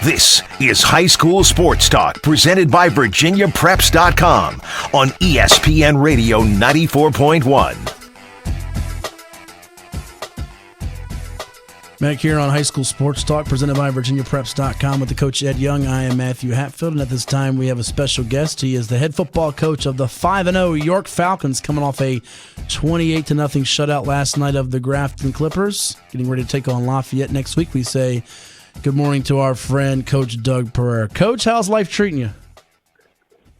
This is High School Sports Talk, presented by VirginiaPreps.com on ESPN Radio 94.1. Back here on High School Sports Talk, presented by VirginiaPreps.com with the coach Ed Young. I am Matthew Hatfield, and at this time we have a special guest. He is the head football coach of the 5-0 York Falcons, coming off a 28-0 shutout last night of the Grafton Clippers, getting ready to take on Lafayette next week. We say good morning to our friend, Coach Doug Pereira. Coach, how's life treating you?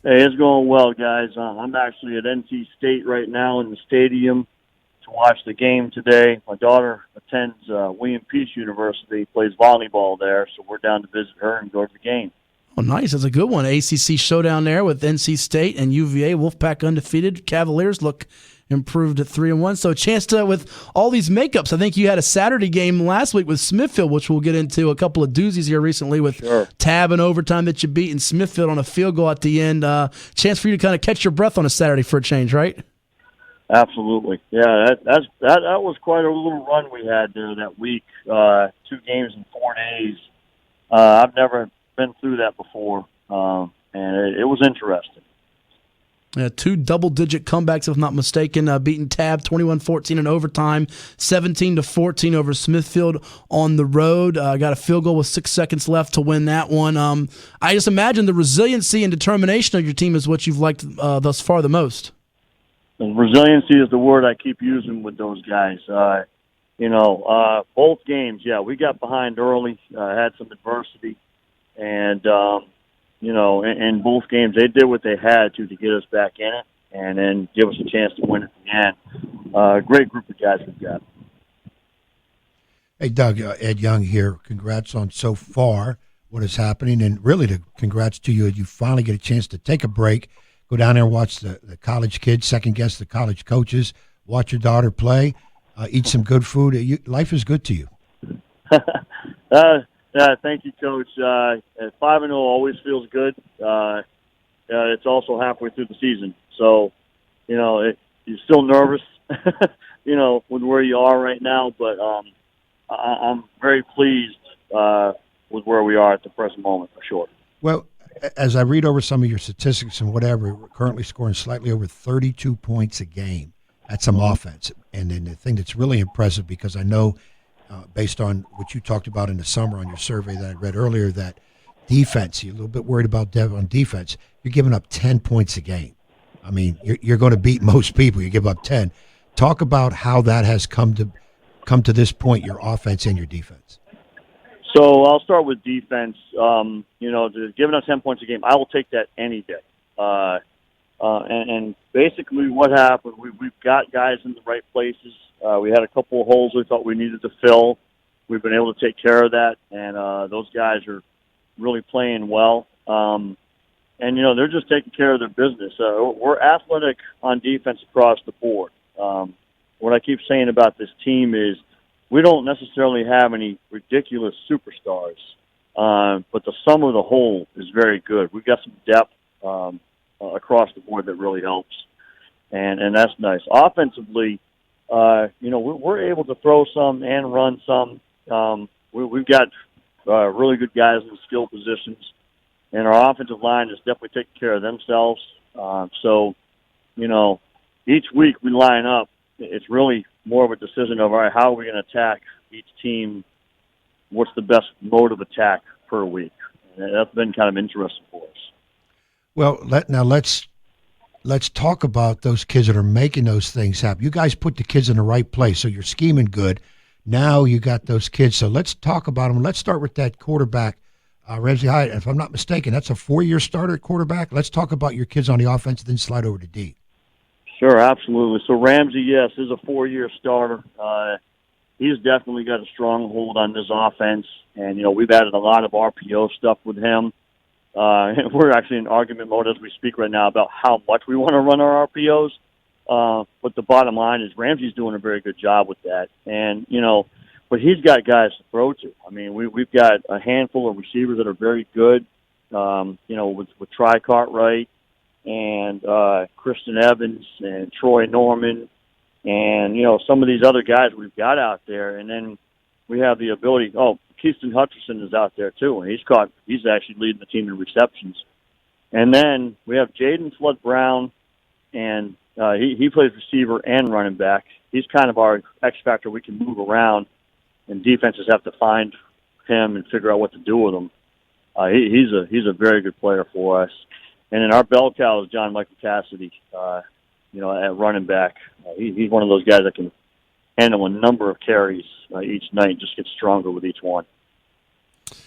Hey, it's going well, guys. I'm actually at NC State right now in the stadium to watch the game today. My daughter attends William Peace University, plays volleyball there, so we're down to visit her and go to the game. Oh, nice. That's a good one. ACC showdown there with NC State and UVA. Wolfpack undefeated. Cavaliers look improved at 3-1. So a chance to, with all these makeups, I think you had a Saturday game last week with Smithfield, which we'll get into a couple of doozies here recently with Tab and overtime that you beat and Smithfield on a field goal at the end. Chance for you to kind of catch your breath on a Saturday for a change, right? Absolutely. Yeah, that was quite a little run we had there that week, 2 games in 4 days. I've never been through that before, and it was interesting. 2 double-digit comebacks, if I'm not mistaken, beating Tab 21-14 in overtime, 17-14 over Smithfield on the road. Got a field goal with 6 seconds left to win that one. I just imagine the resiliency and determination of your team is what you've liked thus far the most. And resiliency is the word I keep using with those guys. Both games, we got behind early, had some adversity, and in both games they did what they had to get us back in it, and then give us a chance to win at the end. Great group of guys we've got. Hey, Doug, Ed Young here. Congrats on so far what is happening, and really congrats to you. You finally get a chance to take a break, go down there and watch the college kids, second-guess the college coaches, watch your daughter play, eat some good food. Life is good to you. Thank you, Coach. 5-0 always feels good. It's also halfway through the season. So, you're still nervous, with where you are right now, but I'm very pleased with where we are at the present moment, for sure. Well, as I read over some of your statistics and whatever, we're currently scoring slightly over 32 points a game. That's some offense. And then the thing that's really impressive, because I know based on what you talked about in the summer on your survey that I read earlier, that defense, you're a little bit worried about on defense. You're giving up 10 points a game. I mean, you're going to beat most people. You give up 10. Talk about how that has come to this point, your offense and your defense. So I'll start with defense. Giving us 10 points a game, I will take that any day. And basically what happened, we've got guys in the right places. We had a couple of holes we thought we needed to fill. We've been able to take care of that, and those guys are really playing well. They're just taking care of their business. We're athletic on defense across the board. What I keep saying about this team is we don't necessarily have any ridiculous superstars, but the sum of the whole is very good. We've got some depth across the board that really helps, and that's nice. Offensively, we're able to throw some and run some. We've got really good guys in skill positions, and our offensive line is definitely taking care of themselves. Each week we line up. It's really more of a decision of, all right, how are we going to attack each team? What's the best mode of attack per week? And that's been kind of interesting for us. Well, let's talk about those kids that are making those things happen. You guys put the kids in the right place, so you're scheming good. Now you got those kids, so let's talk about them. Let's start with that quarterback, Ramsey Hyatt. If I'm not mistaken, that's a 4-year starter at quarterback. Let's talk about your kids on the offense, then slide over to D. Sure, absolutely. So Ramsey, yes, is a 4-year starter. He's definitely got a strong hold on this offense, and we've added a lot of RPO stuff with him. We're actually in argument mode as we speak right now about how much we want to run our RPOs. But the bottom line is Ramsey's doing a very good job with that, and but he's got guys to throw to. I mean, we've got a handful of receivers that are very good. With Try Cartwright and Christian Evans and Troy Norman and, some of these other guys we've got out there. And then we have the ability, Keaton Hutcherson is out there too, and he's actually leading the team in receptions. And then we have Jaden Flood Brown, and he plays receiver and running back. He's kind of our X factor. We can move around, and defenses have to find him and figure out what to do with him. He's a very good player for us. And then our bell cow is John Michael Cassidy, at running back. He's one of those guys that can handle a number of carries each night, just get stronger with each one.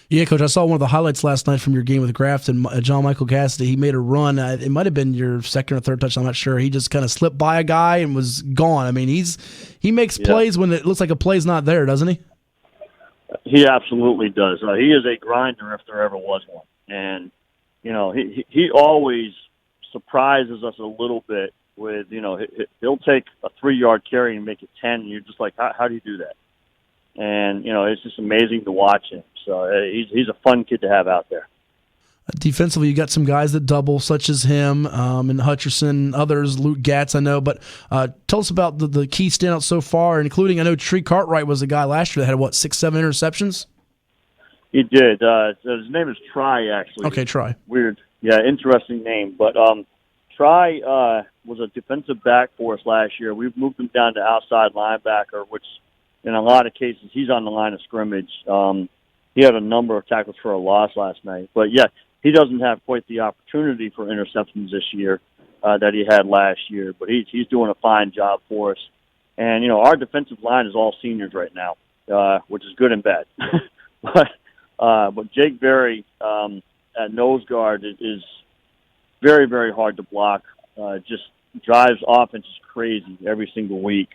Yeah, Coach, I saw one of the highlights last night from your game with Grafton. John Michael Cassidy, he made a run. It might have been your second or third touchdown, I'm not sure. He just kind of slipped by a guy and was gone. I mean, he makes plays when it looks like a play's not there, doesn't he? He absolutely does. He is a grinder if there ever was one. And, he always surprises us a little bit with, he'll take a 3-yard carry and make it 10, and you're just like, how do you do that? And, it's just amazing to watch him. So he's a fun kid to have out there. Defensively, you got some guys that double, such as him and Hutcherson, others, Luke Gatz, I know. But tell us about the key standouts so far, including, I know Tree Cartwright was a guy last year that had, 6-7 interceptions? He did. His name is Try, actually. Okay, Try. Weird. Yeah, interesting name. But Try was a defensive back for us last year. We've moved him down to outside linebacker, which in a lot of cases he's on the line of scrimmage. He had a number of tackles for a loss last night. But, yeah, he doesn't have quite the opportunity for interceptions this year that he had last year. But he's doing a fine job for us. And, our defensive line is all seniors right now, which is good and bad. But Jake Berry at nose guard is very, very hard to block. Just drives offenses crazy every single week.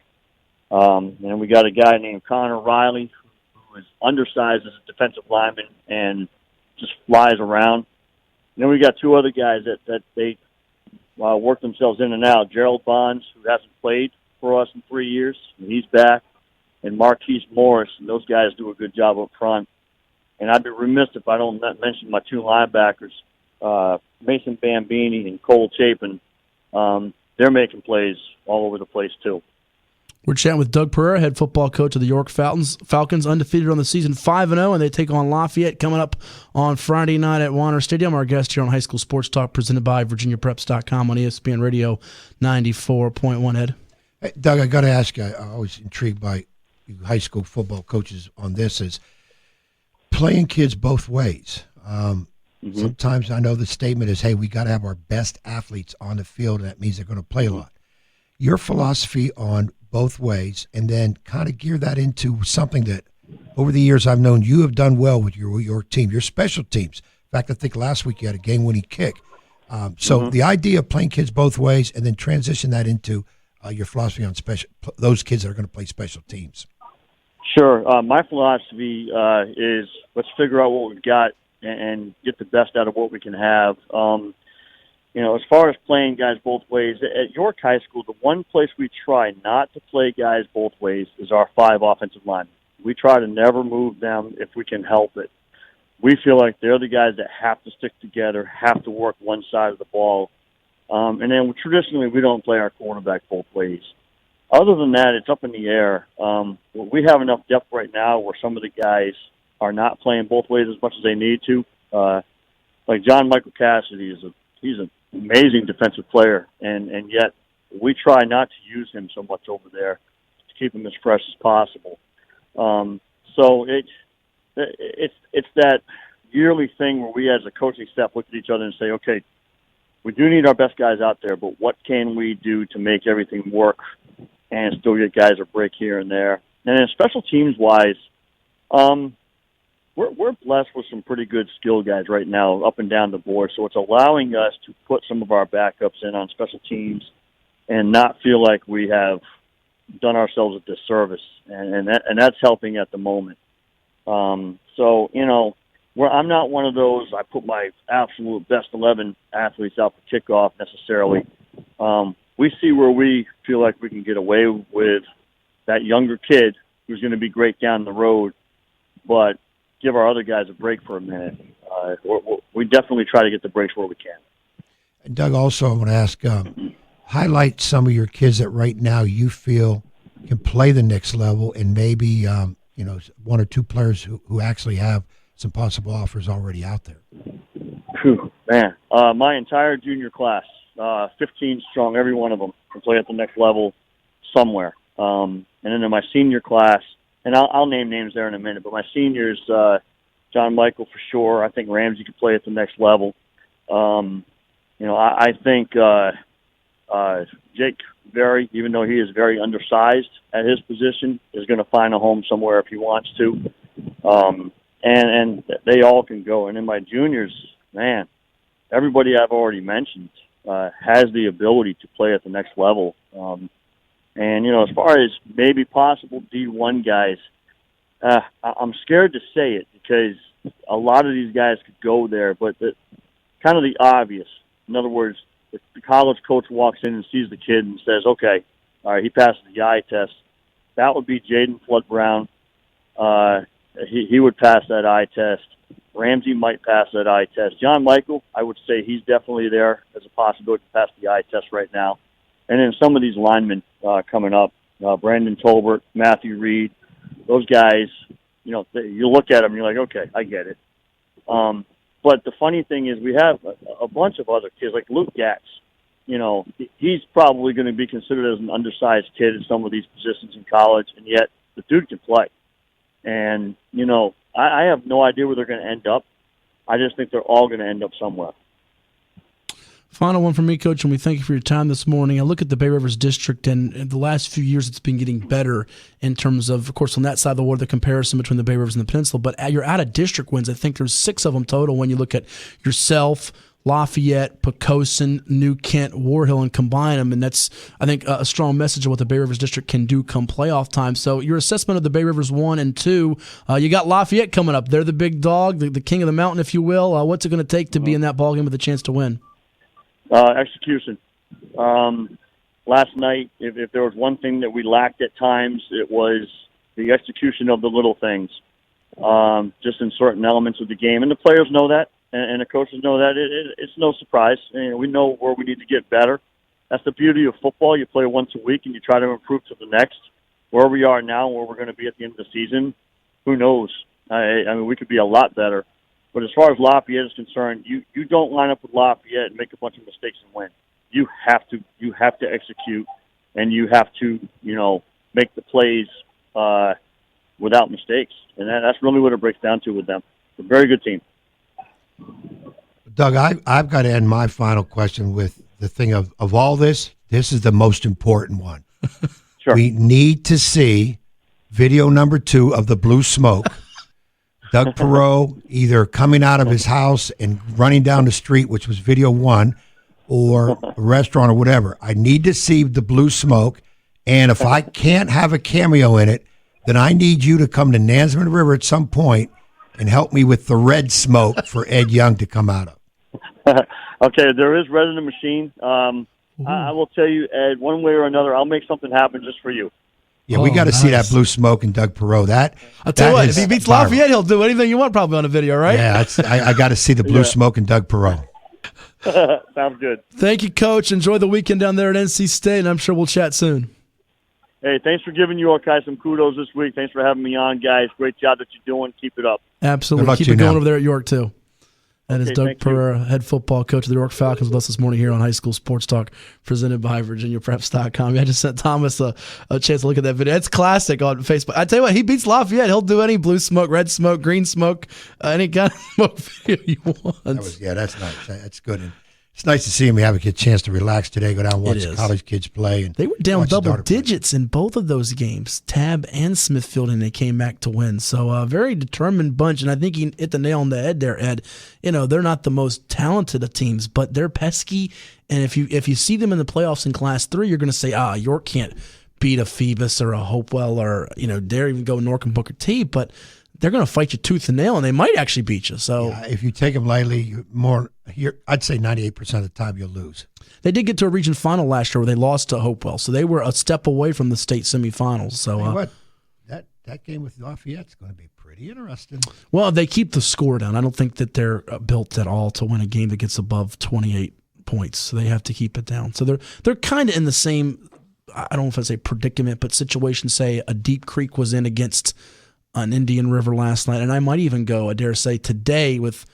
And we got a guy named Connor Riley who is undersized as a defensive lineman and just flies around. And then we got 2 other guys that they work themselves in and out. Gerald Bonds, who hasn't played for us in 3 years, and he's back. And Marquise Morris, and those guys do a good job up front. And I'd be remiss if I don't mention my 2 linebackers, Mason Bambini and Cole Chapin. They're making plays all over the place, too. We're chatting with Doug Pereira, head football coach of the York Falcons. Falcons undefeated on the season, 5-0, and they take on Lafayette coming up on Friday night at Warner Stadium. Our guest here on High School Sports Talk, presented by VirginiaPreps.com on ESPN Radio 94.1. Ed. Hey, Doug, I got to ask you, I'm always intrigued by you high school football coaches on this, is playing kids both ways. Sometimes I know the statement is, hey, we got to have our best athletes on the field, and that means they're going to play a lot. Your philosophy on both ways, and then kind of gear that into something that over the years I've known you have done well with your team, your special teams. In fact, I think last week you had a game-winning kick. So the idea of playing kids both ways and then transition that into your philosophy on those kids that are going to play special teams. Sure. My philosophy is let's figure out what we've got and get the best out of what we can have. As far as playing guys both ways, at York High School, the one place we try not to play guys both ways is our 5 offensive linemen. We try to never move them if we can help it. We feel like they're the guys that have to stick together, have to work one side of the ball. And then traditionally we don't play our quarterback both ways. Other than that, it's up in the air. We have enough depth right now where some of the guys are not playing both ways as much as they need to. Like John Michael Cassidy, he's an amazing defensive player, and yet we try not to use him so much over there to keep him as fresh as possible. So it's that yearly thing where we as a coaching staff look at each other and say, okay, we do need our best guys out there, but what can we do to make everything work and still get guys a break here and there? And then special teams-wise, we're blessed with some pretty good skill guys right now up and down the board, so it's allowing us to put some of our backups in on special teams and not feel like we have done ourselves a disservice, and that's helping at the moment. So, I'm not one of those, I put my absolute best 11 athletes out for kickoff necessarily. We see where we feel like we can get away with that younger kid who's going to be great down the road, but give our other guys a break for a minute. We definitely try to get the breaks where we can. And Doug, also I want to ask, highlight some of your kids that right now you feel can play the next level and maybe one or two players who actually have some possible offers already out there? Whew, man, my entire junior class, 15 strong, every one of them can play at the next level somewhere. And then in my senior class, and I'll name names there in a minute, but my seniors, John Michael for sure. I think Ramsey could play at the next level. I think Jake Berry, even though he is very undersized at his position, is going to find a home somewhere if he wants to. And they all can go. And in my juniors, man, everybody I've already mentioned has the ability to play at the next level. As far as maybe possible D1 guys, I'm scared to say it because a lot of these guys could go there, but kind of the obvious. In other words, if the college coach walks in and sees the kid and says, okay, all right, he passes the eye test, that would be Jaden Flood-Brown. He would pass that eye test. Ramsey might pass that eye test. John Michael, I would say he's definitely there as a possibility to pass the eye test right now. And then some of these linemen coming up, Brandon Tolbert, Matthew Reed, those guys, you look at them and you're like, okay, I get it. But the funny thing is we have a bunch of other kids, like Luke Gatz. He's probably going to be considered as an undersized kid in some of these positions in college, and yet the dude can play. And, I have no idea where they're going to end up. I just think they're all going to end up somewhere. Final one from me, Coach, and we thank you for your time this morning. I look at the Bay Rivers District, and in the last few years it's been getting better in terms of course, on that side of the water, the comparison between the Bay Rivers and the Peninsula. But your out-of-district wins, I think there's 6 of them total when you look at yourself, Lafayette, Poquoson, New Kent, War Hill, and combine them. And that's, I think, a strong message of what the Bay Rivers District can do come playoff time. So your assessment of the Bay Rivers 1 and 2, you got Lafayette coming up. They're the big dog, the king of the mountain, if you will. What's it going to take to be in that ballgame with a chance to win? Execution. Last night, if there was one thing that we lacked at times, it was the execution of the little things, just in certain elements of the game. And the players know that, and the coaches know that. It's no surprise. We know where we need to get better. That's the beauty of football. You play once a week, and you try to improve to the next. Where we are now, where we're going to be at the end of the season, who knows? We could be a lot better. But as far as Lafayette is concerned, you don't line up with Lafayette and make a bunch of mistakes and win. You have to execute, and you have to make the plays without mistakes, and that's really what it breaks down to with them. It's a very good team. Doug, I've got to end my final question with the thing of all this. This is the most important one. Sure. We need to see video number 2 of the blue smoke. Doug Perot either coming out of his house and running down the street, which was video 1, or a restaurant or whatever. I need to see the blue smoke, and if I can't have a cameo in it, then I need you to come to Nansemond River at some point and help me with the red smoke for Ed Young to come out of. Okay, there is red in the machine. I will tell you, Ed, one way or another, I'll make something happen just for you. Yeah, we got to see that blue smoke and Doug Perot. I'll tell you what, if he beats Lafayette, he'll do anything you want probably on a video, right? Yeah, I got to see the blue smoke and Doug Perot. Sounds good. Thank you, Coach. Enjoy the weekend down there at NC State, and I'm sure we'll chat soon. Hey, thanks for giving you guys some kudos this week. Thanks for having me on, guys. Great job that you're doing. Keep it up. Absolutely. Keep it going over there at York, too. That is Doug Pereira, head football coach of the York Falcons, with us this morning here on High School Sports Talk, presented by VirginiaPreps.com. I just sent Thomas a chance to look at that video. It's classic on Facebook. I tell you what, he beats Lafayette. He'll do any blue smoke, red smoke, green smoke, any kind of smoke video he wants. That's nice. That's good. And it's nice to see him have a chance to relax today, go down and watch the college kids play. And they were down double digits in both of those games, Tab and Smithfield, and they came back to win. So a very determined bunch, and I think he hit the nail on the head there, Ed. They're not the most talented of teams, but they're pesky, and if you see them in the playoffs in Class 3, you're going to say, York can't beat a Phoebus or a Hopewell or, dare even go Nork and Booker T, but they're going to fight you tooth and nail, and they might actually beat you. So if you take them lightly, I'd say 98% of the time you'll lose. They did get to a region final last year where they lost to Hopewell, so they were a step away from the state semifinals. So that game with Lafayette's going to be pretty interesting. Well, they keep the score down. I don't think that they're built at all to win a game that gets above 28 points. So they have to keep it down. So they're kind of in the same, I don't know if I say predicament, but situation. Say a Deep Creek was in against on Indian River last night, and I might even go, I dare say, today with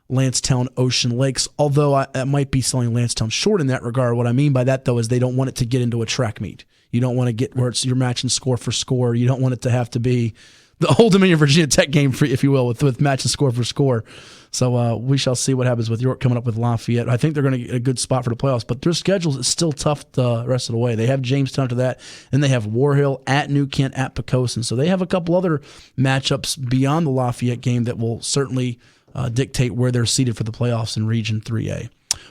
Lancetown Ocean Lakes, although I might be selling Lancetown short in that regard. What I mean by that, though, is they don't want it to get into a track meet. You don't want to get where it's you're matching score for score. You don't want it to have to be the Old Dominion Virginia Tech game, if you will, with matching score for score. So we shall see what happens with York coming up with Lafayette. I think they're going to get a good spot for the playoffs, but their schedule is still tough the rest of the way. They have Jamestown to that, and they have War Hill at New Kent at Poquoson. So they have a couple other matchups beyond the Lafayette game that will certainly dictate where they're seated for the playoffs in Region 3A.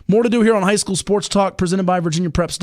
More to do here on High School Sports Talk, presented by Virginia Preps.